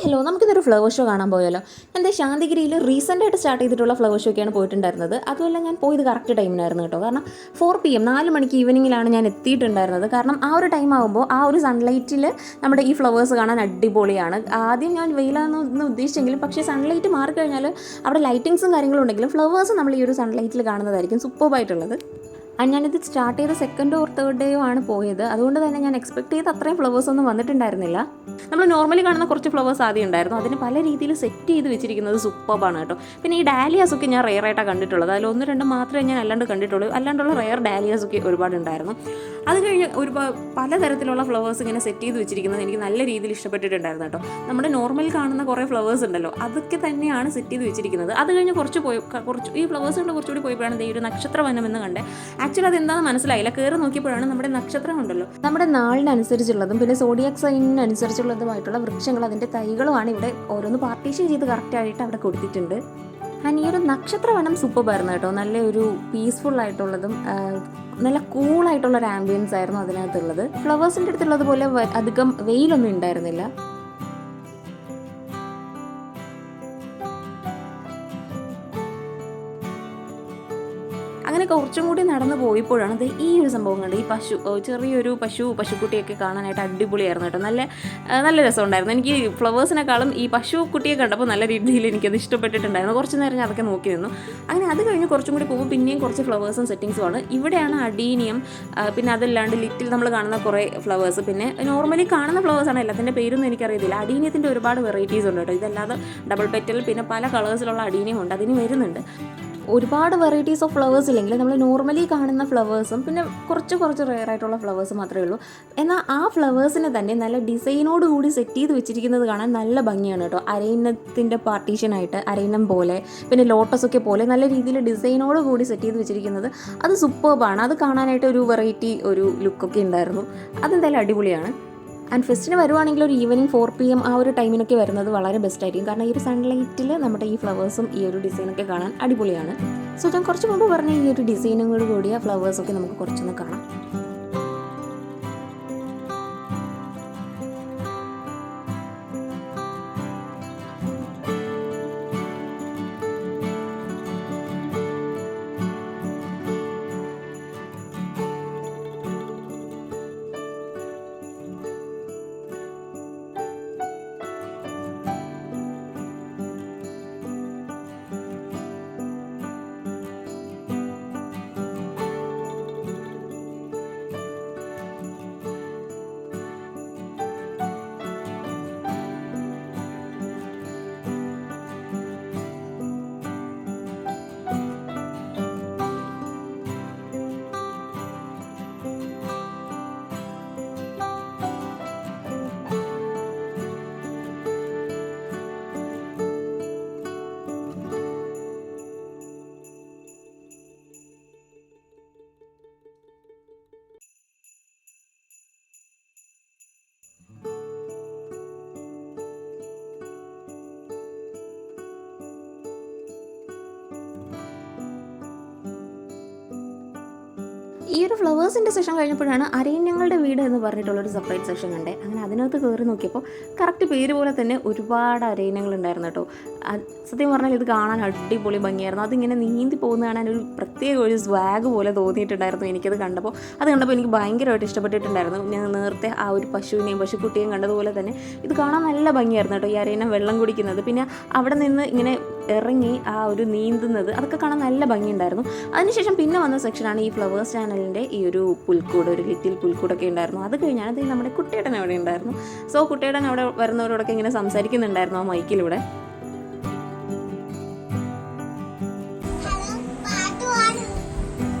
Hello, നമുക്കിതൊരു flower show കാണാൻ പോയല്ലോ. എൻ്റെ ശാന്തിഗിരിയിൽ റീസെൻ്റായിട്ട് സ്റ്റാർട്ട് ചെയ്തിട്ടുള്ള ഫ്ലവർ ഷോയ്ക്കാണ് പോയിട്ടുണ്ടായിരുന്നത്. അതുമല്ല, ഞാൻ പോയത് കറക്റ്റ് ടൈമിനായിരുന്നു കേട്ടോ. കാരണം 4 PM 4 മണിക്ക് ഈവനിങ്ങിലാണ് ഞാൻ എത്തിയിട്ടുണ്ടായിരുന്നത്. കാരണം ആ ഒരു ടൈം ആകുമ്പോൾ ആ ഒരു സൺലൈറ്റിൽ നമ്മുടെ ഈ ഫ്ലവേഴ്സ് കാണാൻ അടിപൊളിയാണ്. ആദ്യം ഞാൻ വെയിലാണെന്ന് ഉദ്ദേശിച്ചെങ്കിലും പക്ഷേ സൺലൈറ്റ് മാറിക്കഴിഞ്ഞാൽ അവിടെ ലൈറ്റിങ്സും കാര്യങ്ങളും ഉണ്ടെങ്കിലും ഫ്ലവേഴ്സ് നമ്മൾ ഈ ഒരു സൺലൈറ്റിൽ കാണുന്നതായിരിക്കും സൂപ്പർബായിട്ടുള്ളത്. ഞാനിത് സ്റ്റാർട്ട് ചെയ്ത സെക്കൻഡോ ഓർ തേർഡ് ഡേയോ ആണ് പോയത്. അതുകൊണ്ട് തന്നെ ഞാൻ എക്സ്പെക്ട് ചെയ്ത അത്രയും ഫ്ലവേഴ്സ് ഒന്നും വന്നിട്ടുണ്ടായിരുന്നില്ല. നമ്മൾ നോർമലി കാണുന്ന കുറച്ച് ഫ്ലവേഴ്സ് ആദ്യം ഉണ്ടായിരുന്നു. അതിന് പല രീതിയിൽ സെറ്റ് ചെയ്ത് വെച്ചിരിക്കുന്നത് സൂപ്പർബാണ് കേട്ടോ. പിന്നെ ഈ ഡാലിയാസൊക്കെ ഞാൻ റെയർ ആയിട്ടാണ് കണ്ടിട്ടുള്ളത്. അതിൽ 1-2 മാത്രമേ ഞാൻ അല്ലാണ്ട് കണ്ടിട്ടുള്ളൂ. അല്ലാണ്ടുള്ള റെയർ ഡാലിയാസൊക്കെ ഒരുപാടുണ്ടായിരുന്നു. അത് കഴിഞ്ഞ് പലതരത്തിലുള്ള ഫ്ലവേഴ്സ് ഇങ്ങനെ സെറ്റ് ചെയ്ത് വെച്ചിരിക്കുന്നത് എനിക്ക് നല്ല രീതിയിൽ ഇഷ്ടപ്പെട്ടിട്ടുണ്ടായിരുന്നു കേട്ടോ. നമ്മുടെ നോർമൽ കാണുന്ന കുറേ ഫ്ലവേഴ്സ് ഉണ്ടല്ലോ, അതൊക്കെ തന്നെയാണ് സെറ്റ് ചെയ്ത് വെച്ചിരിക്കുന്നത്. അത് കഴിഞ്ഞ് കുറച്ച് ഈ ഫ്ലവേഴ്സ് കൊണ്ട് കുറച്ചുകൂടി പോയപ്പോഴാണ് ഈ ഒരു നക്ഷത്രവനം എന്ന് കണ്ടേ. ആക്ച്വലി അതെന്താണെന്ന് മനസ്സിലായില്ല. കയറി നോക്കിയപ്പോഴാണ് നമ്മുടെ നക്ഷത്രം ഉണ്ടല്ലോ, നമ്മുടെ നാളിനനുസരിച്ചുള്ളതും പിന്നെ സോഡിയാക് സൈനിനനുസരിച്ചുള്ളതുമായിട്ടുള്ള വൃക്ഷങ്ങൾ, അതിൻ്റെ തൈകളുമാണ് ഇവിടെ ഓരോന്ന് പാർട്ടീഷൻ ചെയ്ത് കറക്റ്റായിട്ട് അവിടെ കൊടുത്തിട്ടുണ്ട്. ആൻഡ് ഈ ഒരു നക്ഷത്രവനം സൂപ്പറായിരുന്നു കേട്ടോ. നല്ല ഒരു പീസ്ഫുൾ ആയിട്ടുള്ളതും നല്ല കൂളായിട്ടുള്ളൊരു ആംബിയൻസ് ആയിരുന്നു അതിനകത്തുള്ളത്. ഫ്ലവേഴ്സിൻ്റെ അടുത്തുള്ളതുപോലെ അധികം വെയിലൊന്നും ഉണ്ടായിരുന്നില്ല. അങ്ങനെ കുറച്ചും കൂടി നടന്നു പോയപ്പോഴാണ് അത് ഈ ഒരു സംഭവം കണ്ടത്. ഈ ചെറിയൊരു പശുക്കുട്ടിയൊക്കെ കാണാനായിട്ട് അടിപൊളിയായിരുന്നു കേട്ടോ. നല്ല രസമുണ്ടായിരുന്നു. എനിക്ക് ഫ്ലവേഴ്സിനെക്കാളും ഈ പശുക്കുട്ടിയെ കണ്ടപ്പോൾ നല്ല രീതിയിൽ എനിക്കത് ഇഷ്ടപ്പെട്ടിട്ടുണ്ടായിരുന്നു. കുറച്ച് നേരം ഞാൻ അതൊക്കെ നോക്കി നിന്നു. അങ്ങനെ അത് കഴിഞ്ഞ് കുറച്ചും കൂടി പോകുമ്പോൾ പിന്നെയും കുറച്ച് ഫ്ലവേഴ്സും സെറ്റിങ്സുമാണ്. ഇവിടെയാണ് അഡീനിയം, പിന്നെ അതല്ലാണ്ട് ലിറ്റിൽ നമ്മൾ കാണുന്ന കുറേ ഫ്ലവേഴ്സ്, പിന്നെ നോർമലി കാണുന്ന ഫ്ലവേഴ്സാണ്. എല്ലാത്തിൻ്റെ പേരൊന്നും എനിക്കറിയത്തില്ല. അഡീനിയത്തിൻ്റെ ഒരുപാട് വെറൈറ്റീസ് ഉണ്ട് കേട്ടോ. ഇതല്ലാതെ ഡബിൾ പെറ്റൽ പിന്നെ പല കളേഴ്സിലുള്ള അഡീനിയം ഉണ്ട്, അതിന് വരുന്നുണ്ട്. ഒരുപാട് വെറൈറ്റീസ് ഓഫ് ഫ്ലവേഴ്സ് ഇല്ലെങ്കിൽ നമ്മൾ നോർമലി കാണുന്ന ഫ്ലവേഴ്സും പിന്നെ കുറച്ച് റെയർ ആയിട്ടുള്ള ഫ്ലവേഴ്സ് മാത്രമേ ഉള്ളൂ. എന്നാൽ ആ ഫ്ലവേഴ്സിനെ തന്നെ നല്ല ഡിസൈനോട് കൂടി സെറ്റ് ചെയ്ത് വെച്ചിരിക്കുന്നത് കാണാൻ നല്ല ഭംഗിയാണ് കേട്ടോ. അരയിനത്തിൻ്റെ പാർട്ടീഷനായിട്ട് അരയിനം പോലെ പിന്നെ ലോട്ടസൊക്കെ പോലെ നല്ല രീതിയിൽ ഡിസൈനോട് കൂടി സെറ്റ് ചെയ്ത് വെച്ചിരിക്കുന്നത് അത് സൂപ്പർബാണ്. അത് കാണാനായിട്ട് ഒരു വെറൈറ്റി ഒരു ലുക്കൊക്കെ ഉണ്ടായിരുന്നു. അതെന്തായാലും അടിപൊളിയാണ്. ആൻഡ് ഫെസ്റ്റിന് വരുവാണെങ്കിൽ ഒരു ഈവനിങ് 4 PM ആ ഒരു ടൈമിനൊക്കെ വരുന്നത് വളരെ ബെസ്റ്റ് ആയിരിക്കും. കാരണം ഈ ഒരു സൺലൈറ്റിൽ നമ്മുടെ ഈ ഫ്ലവേഴ്സും ഈ ഒരു ഡിസൈനൊക്കെ കാണാൻ അടിപൊളിയാണ്. സോ ഞാൻ കുറച്ച് മുമ്പ് പറഞ്ഞ ഈ ഒരു ഡിസൈനോട് കൂടിയ ഫ്ലവേഴ്സൊക്കെ നമുക്ക് കുറച്ചൊന്ന് കാണാം. ഈ ഒരു ഫ്ലവേഴ്സിൻ്റെ സെഷൻ കഴിഞ്ഞപ്പോഴാണ് അരയിനങ്ങളുടെ വീട് എന്ന് പറഞ്ഞിട്ടുള്ളൊരു സെപ്പറേറ്റ് സെഷൻ കണ്ടേ. അങ്ങനെ അതിനകത്ത് കയറി നോക്കിയപ്പോൾ കറക്റ്റ് പേര് പോലെ തന്നെ ഒരുപാട് അരയിനങ്ങൾ ഉണ്ടായിരുന്നു കേട്ടോ. സത്യം പറഞ്ഞാൽ ഇത് കാണാൻ അടിപൊളി ഭംഗിയായിരുന്നു. അതിങ്ങനെ നീന്തി പോകുന്ന കാണാൻ ഒരു പ്രത്യേക ഒരു സ്വാഗ് പോലെ തോന്നിയിട്ടുണ്ടായിരുന്നു എനിക്കത് കണ്ടപ്പോൾ. അത് കണ്ടപ്പോൾ എനിക്ക് ഭയങ്കരമായിട്ട് ഇഷ്ടപ്പെട്ടിട്ടുണ്ടായിരുന്നു. ഞാൻ നേരത്തെ ആ ഒരു പശുക്കുട്ടിയെയും കണ്ടതുപോലെ തന്നെ ഇത് കാണാൻ നല്ല ഭംഗിയായിരുന്നു കേട്ടോ. ഈ അരയിനം വെള്ളം കുടിക്കുന്നത്, പിന്നെ അവിടെ നിന്ന് ഇങ്ങനെ ഇറങ്ങി ആ ഒരു നീന്തുന്നത്, അതൊക്കെ കാണാൻ നല്ല ഭംഗിയുണ്ടായിരുന്നു. അതിനുശേഷം പിന്നെ വന്ന സെക്ഷനാണ് ഈ ഫ്ലവേഴ്സ് ചാനലിൻ്റെ ഈ ഒരു പുൽക്കൂട്, ഒരു ലിറ്റിൽ പുൽക്കൂടൊക്കെ ഉണ്ടായിരുന്നു. അത് കഴിഞ്ഞാണ് ഇത് നമ്മുടെ കുട്ടിയേട്ടൻ അവിടെ ഉണ്ടായിരുന്നു. സോ കുട്ടിയേട്ടൻ അവിടെ വരുന്നവരോടൊക്കെ ഇങ്ങനെ സംസാരിക്കുന്നുണ്ടായിരുന്നു ആ മൈക്കിലൂടെ.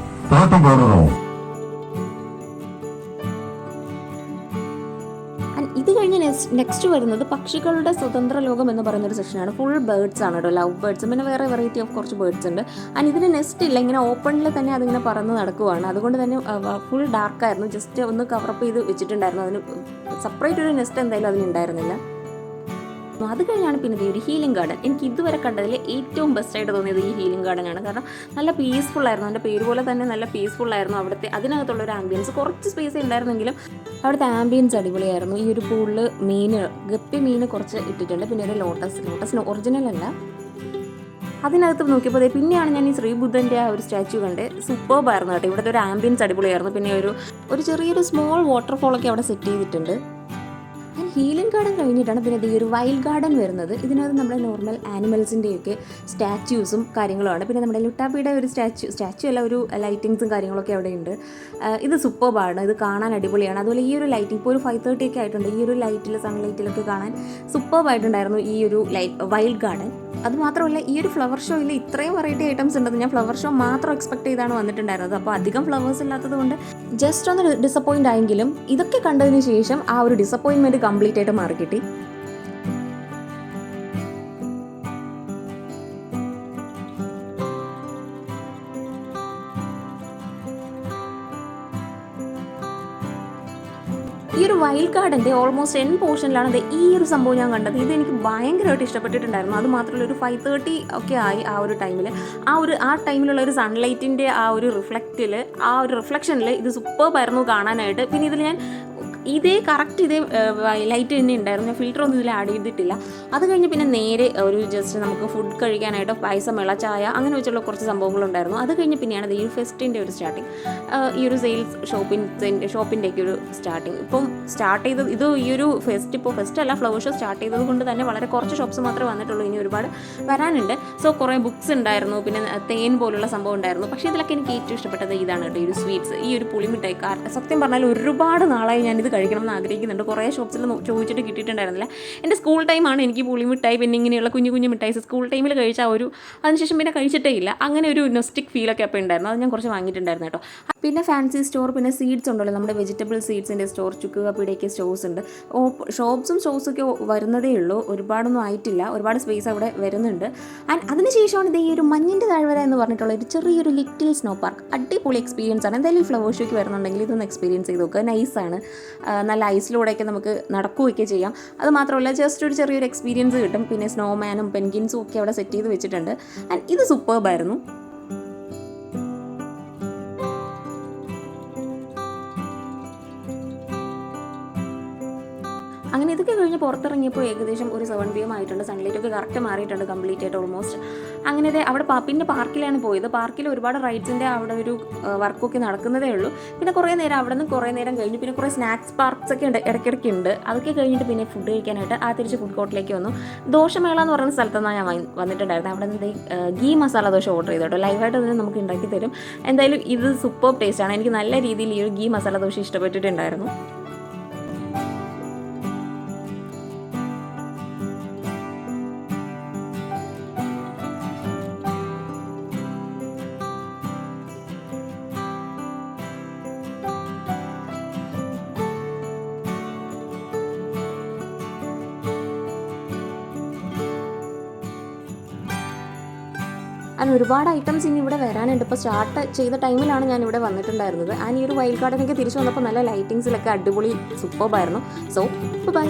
ഇത് കഴിഞ്ഞ് നെക്സ്റ്റ് വരുന്നത് പക്ഷികളുടെ സ്വതന്ത്ര ലോകം എന്ന് പറയുന്നൊരു സെക്ഷനാണ്. ഫുൾ ബേർഡ്സ് ആണ് കേട്ടോ, ലവ് ബേർഡ്സ്, പിന്നെ വേറെ വെറൈറ്റി ഓഫ് കുറച്ച് ബേർഡ്സ് ഉണ്ട്. ആൻഡ് ഇതിന് നെസ്റ്റ് ഇല്ല, ഇങ്ങനെ ഓപ്പണിൽ തന്നെ അതിങ്ങനെ പറന്ന് നടക്കുവാണ്. അതുകൊണ്ട് തന്നെ ഫുൾ ഡാർക്കായിരുന്നു. ജസ്റ്റ് ഒന്ന് കവറപ്പ് ചെയ്ത് വെച്ചിട്ടുണ്ടായിരുന്നു. അതിന് സെപ്പറേറ്റ് ഒരു നെസ്റ്റ് എന്തായാലും അതിനുണ്ടായിരുന്നില്ല. അത് കഴിഞ്ഞാണ് പിന്നെ ഈ ഒരു ഹീലിംഗ് ഗാർഡൻ. എനിക്ക് ഇതുവരെ കണ്ടതിൽ ഏറ്റവും ബെസ്റ്റായിട്ട് തോന്നിയത് ഈ ഹീലിംഗ് ഗാർഡനാണ്. കാരണം നല്ല പീസ്ഫുൾ ആയിരുന്നു, എൻ്റെ പേര് പോലെ തന്നെ നല്ല പീസ്ഫുൾ ആയിരുന്നു അവിടുത്തെ. അതിനകത്തുള്ള ഒരു ആംബിയൻസ്, കുറച്ച് സ്പേസ് ഉണ്ടായിരുന്നെങ്കിലും അവിടുത്തെ ആംബിയൻസ് അടിപൊളിയായിരുന്നു. ഈ ഒരു പൂളിൽ ഗപ്പി മീൻ കുറച്ച് ഇട്ടിട്ടുണ്ട്, പിന്നെ ഒരു ലോട്ടസ് ഒറിജിനൽ അല്ല. അതിനകത്ത് നോക്കിയപ്പോൾ പിന്നെയാണ് ഞാൻ ഈ ശ്രീബുദ്ധൻ്റെ ആ ഒരു സ്റ്റാച്യു കണ്ട്. സൂപ്പർബായിരുന്നു കേട്ടോ. ഇവിടുത്തെ ഒരു ആംബിയൻസ് അടിപൊളിയായിരുന്നു. പിന്നെ ഒരു ചെറിയൊരു സ്മോൾ വാട്ടർഫോളൊക്കെ അവിടെ സെറ്റ് ചെയ്തിട്ടുണ്ട്. ഞാൻ ഹീലിംഗ് ഗാർഡൻ കഴിഞ്ഞിട്ടാണ് പിന്നെ ഈ ഒരു വൈൽഡ് ഗാർഡൻ വരുന്നത്. ഇതിനകത്ത് നമ്മുടെ നോർമൽ ആനിമൽസിൻ്റെയൊക്കെ സ്റ്റാച്യൂസും കാര്യങ്ങളുമാണ്. പിന്നെ നമ്മുടെ ലുട്ടാപ്പിയുടെ ഒരു സ്റ്റാച്യു അല്ല, ഒരു ലൈറ്റിങ്സും കാര്യങ്ങളൊക്കെ അവിടെ ഉണ്ട്. ഇത് സൂപ്പർബാണ്, ഇത് കാണാൻ അടിപൊളിയാണ്. അതുപോലെ ഈ ഒരു ലൈറ്റിംഗ് ഇപ്പോൾ ഒരു 5:30 ഒക്കെ ആയിട്ടുണ്ട്. ഈ ഒരു ലൈറ്റിൽ സൺലൈറ്റിലൊക്കെ കാണാൻ സൂപ്പർബായിട്ടുണ്ടായിരുന്നു ഈ ഒരു വൈൽഡ് ഗാർഡൻ. അതുമാത്രമല്ല ഈ ഒരു ഫ്ലവർ ഷോയിൽ ഇത്രയും വെറൈറ്റി ഐറ്റംസ് ഉണ്ടെന്ന് ഞാൻ ഫ്ലവർ ഷോ മാത്രം എക്സ്പെക്ട് ചെയ്താണ് വന്നിട്ടുണ്ടായിരുന്നത്. അപ്പോൾ അധികം ഫ്ലവേഴ്സ് ഇല്ലാത്തത് കൊണ്ട് ജസ്റ്റ് ഒന്ന് ഡിസപ്പോയിൻ്റ് ആയെങ്കിലും ഇതൊക്കെ കണ്ടതിന് ശേഷം ആ ഒരു ഡിസപ്പോയിൻമെൻറ്റ് കംപ്ലീറ്റ് ആയിട്ട് മാറി കിട്ടി. ഈ ഒരു വൈൽഡ് ഗാർഡൻ്റെ ഓൾമോസ്റ്റ് എൻ പോർഷനിലാണ് ഈ ഒരു സംഭവം ഞാൻ കണ്ടത്. ഇത് എനിക്ക് ഭയങ്കരമായിട്ട് ഇഷ്ടപ്പെട്ടിട്ടുണ്ടായിരുന്നു. അത് മാത്രമല്ല ഒരു 5:30 ഒക്കെ ആയി ആ ഒരു ടൈമിൽ. ആ ടൈമിലുള്ള ഒരു സൺലൈറ്റിൻ്റെ ആ ഒരു റിഫ്ലക്ഷനിൽ ഇത് സൂപ്പർബായിരുന്നു കാണാനായിട്ട്. പിന്നെ ഇതിൽ ഞാൻ ഇതേ ലൈറ്റ് തന്നെ ഉണ്ടായിരുന്നു. ഞാൻ ഫിൽറ്റർ ഒന്നും ഇതിൽ ആഡ് ചെയ്തിട്ടില്ല. അത് കഴിഞ്ഞ് പിന്നെ നേരെ ഒരു ജസ്റ്റ് നമുക്ക് ഫുഡ് കഴിക്കാനായിട്ട് പായസം, ചായ അങ്ങനെ വെച്ചുള്ള കുറച്ച് സംഭവങ്ങളുണ്ടായിരുന്നു. അത് കഴിഞ്ഞ് പിന്നെയാണ് ഈ ഫെസ്റ്റിൻ്റെ ഒരു സ്റ്റാർട്ടിങ്, ഈ ഒരു സെയിൽസ് ഷോപ്പിൻ്റെയൊക്കെ ഒരു സ്റ്റാർട്ടിങ്. ഇപ്പം സ്റ്റാർട്ട് ചെയ്തത് ഇത് ഈ ഒരു ഫെസ്റ്റ് അല്ല, ഫ്ലവർ ഷോ സ്റ്റാർട്ട് ചെയ്തത് കൊണ്ട് തന്നെ വളരെ കുറച്ച് ഷോപ്സ് മാത്രമേ വന്നിട്ടുള്ളൂ. ഇനി ഒരുപാട് വരാനുണ്ട്. സോ കുറേ ബുക്സ് ഉണ്ടായിരുന്നു, പിന്നെ തേൻ പോലുള്ള സംഭവം ഉണ്ടായിരുന്നു. പക്ഷേ ഇതിലൊക്കെ എനിക്ക് ഏറ്റവും ഇഷ്ടപ്പെട്ടത് ഇതാണ് കേട്ടോ, ഈ ഒരു സ്വീറ്റ്സ്, ഈ ഒരു പുളിമിഠായി. സത്യം പറഞ്ഞാൽ ഒരുപാട് നാളായി ഞാനിത് കഴിക്കണമെന്ന് ആഗ്രഹിക്കുന്നുണ്ട്. കുറേ ഷോപ്സിൽ ചോദിച്ചിട്ട് കിട്ടിയിട്ടുണ്ടായിരുന്നില്ല. എൻ്റെ സ്കൂൾ ടൈമാണ് എനിക്ക് പുളിമിഠായി, പിന്നെ ഇങ്ങനെയുള്ള കുഞ്ഞു മിഠായി സ്കൂൾ ടൈമിൽ കഴിച്ച അതിനുശേഷം പിന്നെ കഴിച്ചിട്ടേ ഇല്ല. അങ്ങനെ ഒരു നൊസ്റ്റിക് ഫീലൊക്കെ അപ്പോൾ ഉണ്ടായിരുന്നു. അത് ഞാൻ കുറച്ച് വാങ്ങിയിട്ടുണ്ടായിരുന്നു കേട്ടോ. പിന്നെ ഫാൻസി സ്റ്റോർ, പിന്നെ സീഡ്സ് ഉണ്ടല്ലോ, നമ്മുടെ വെജിറ്റബിൾ സീഡ്സിൻ്റെ സ്റ്റോർ, ചുക്ക് കാപ്പിയുടെയൊക്കെ സ്റ്റോഴ്സ് ഉണ്ട്. ഷോപ്സൊക്കെ വരുന്നതേ ഉള്ളൂ, ഒരുപാടൊന്നും ആയിട്ടില്ല. ഒരുപാട് സ്പേസ് അവിടെ വരുന്നുണ്ട്. ആൻഡ് അതിനുശേഷമാണ് ഇത് ഈ ഒരു മഞ്ഞിൻ്റെ താഴ്വര എന്ന് പറഞ്ഞിട്ടുള്ള ഒരു ചെറിയൊരു ലിറ്റിൽ സ്നോ പാർക്ക്. അടിപൊളി എക്സ്പീരിയൻസ് ആണ്. എന്തായാലും ഈ ഫ്ലവർ ഷോയ്ക്ക് വരുന്നുണ്ടെങ്കിൽ ഇതൊന്ന് എക്സ്പീരിയൻസ് ചെയ്ത് നോക്കുക. നൈസാണ്. നല്ല ഐസിലൂടെയൊക്കെ നമുക്ക് നടക്കുകയൊക്കെ ചെയ്യാം. അത് മാത്രമല്ല ജസ്റ്റ് ഒരു ചെറിയൊരു എക്സ്പീരിയൻസ് കിട്ടും. പിന്നെ സ്നോമാനും പെൻഗിൻസും ഒക്കെ അവിടെ സെറ്റ് ചെയ്ത് വെച്ചിട്ടുണ്ട്. ആൻഡ് ഇത് സൂപ്പർബായിരുന്നു. അങ്ങനെ ഇതൊക്കെ കഴിഞ്ഞ് പുറത്തിറങ്ങിയപ്പോൾ ഏകദേശം ഒരു 7 PM ആയിട്ടുണ്ട്. സൺലൈറ്റൊക്കെ കറക്റ്റ് മാറിയിട്ടുണ്ട് കംപ്ലീറ്റ് ആയിട്ട് ഓൾമോസ്റ്റ്. അങ്ങനെ അവിടെ പിന്നെ പാർക്കിലാണ് പോയത്. പാർക്കിൽ ഒരുപാട് റൈഡ്സിൻ്റെ അവിടെ ഒരു വർക്കൊക്കെ നടക്കുന്നതേ ഉള്ളൂ. പിന്നെ കുറേ നേരം അവിടെ നിന്ന് കുറേ നേരം കഴിഞ്ഞ് പിന്നെ കുറേ സ്നാക്സ് പാർക്സ് ഒക്കെ ഇടയ്ക്കിടയ്ക്ക് ഉണ്ട്. അതൊക്കെ കഴിഞ്ഞിട്ട് പിന്നെ ഫുഡ് കഴിക്കാനായിട്ട് തിരിച്ച് ഫുഡ് കോർട്ടിലേക്ക് വന്നു. ദോശമേള എന്ന് പറയുന്ന സ്ഥലത്താണ് ഞാൻ വന്നിട്ടുണ്ടായിരുന്നത്. അവിടെ നിന്ന് ഗീ മസാല ദോശ ഓർഡർ ചെയ്തു കേട്ടോ. ലൈവായിട്ട് അതിന് നമുക്ക് ഉണ്ടാക്കി തരും. എന്തായാലും ഇത് സൂപ്പർ ടേസ്റ്റാണ്. എനിക്ക് നല്ല രീതിയിൽ ഈ ഒരു ഗീ മസാല ദോശ ഇഷ്ടപ്പെട്ടിട്ടുണ്ടായിരുന്നു. അതിന് ഒരുപാട് ഐറ്റംസ് ഇനി ഇവിടെ വരാനുണ്ട്. ഇപ്പോൾ സ്റ്റാർട്ട് ചെയ്ത ടൈമിലാണ് ഞാൻ ഇവിടെ വന്നിട്ടുണ്ടായിരുന്നത്. ആൻഡ് ഈ ഒരു വൈൽഡ് ഗാർഡനൊക്കെ തിരിച്ചു വന്നപ്പോൾ നല്ല ലൈറ്റിങ്സിലൊക്കെ അടിപൊളി സൂപ്പർബായിരുന്നു. So by.